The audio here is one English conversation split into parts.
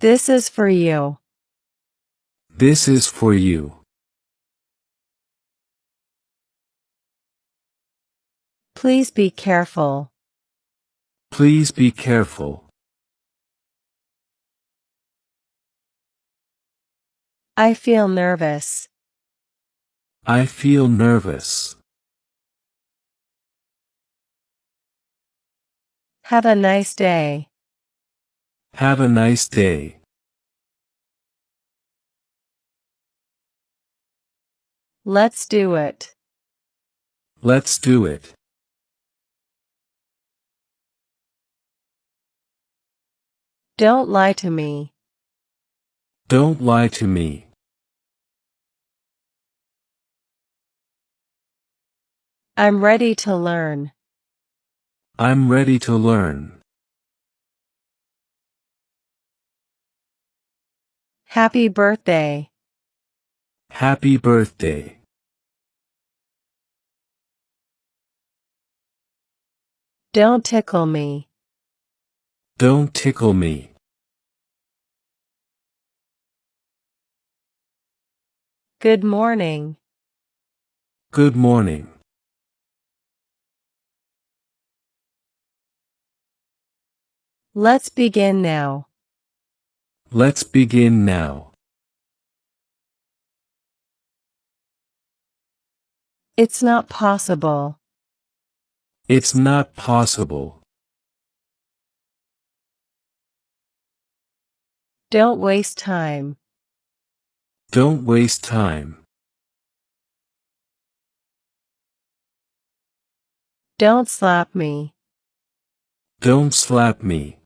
This is for you. This is for you. Please be careful. Please be careful. I feel nervous. I feel nervous. Have a nice day. Have a nice day. Let's do it. Let's do it. Don't lie to me. Don't lie to me. I'm ready to learn. I'm ready to learn. Happy birthday. Happy birthday. Don't tickle me. Don't tickle me. Good morning. Good morning. Let's begin now. Let's begin now. It's not possible. It's not possible. Don't waste time. Don't waste time. Don't slap me. Don't slap me.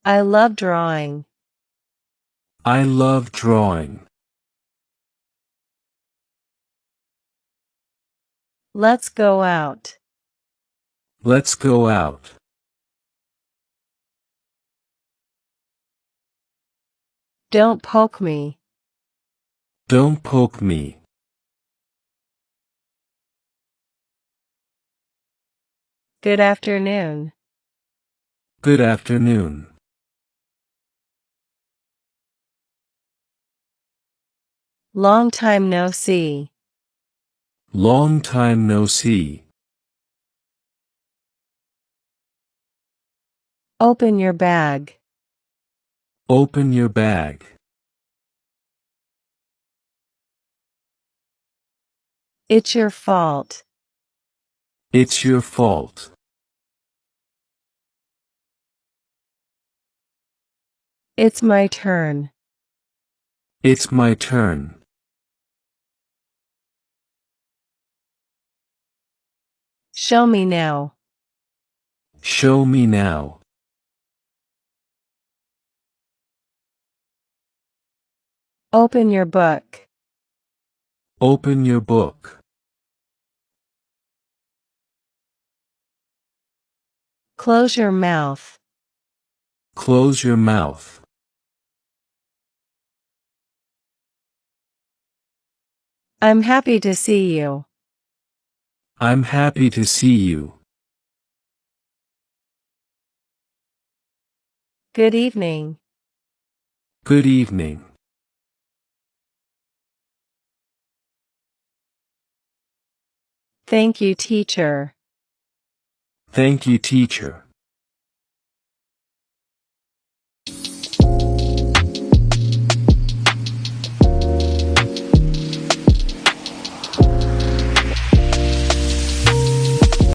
I love drawing. I love drawing. Let's go out. Let's go out. Don't poke me. Don't poke me. Good afternoon. Good afternoon. Long time no see. Long time no see. Open your bag. Open your bag. It's your fault. It's your fault. It's my turn. It's my turn. Show me now. Show me now. Open your book. Open your book. Close your mouth. Close your mouth. I'm happy to see you. I'm happy to see you. Good evening. Good evening. Thank you, teacher. Thank you, teacher.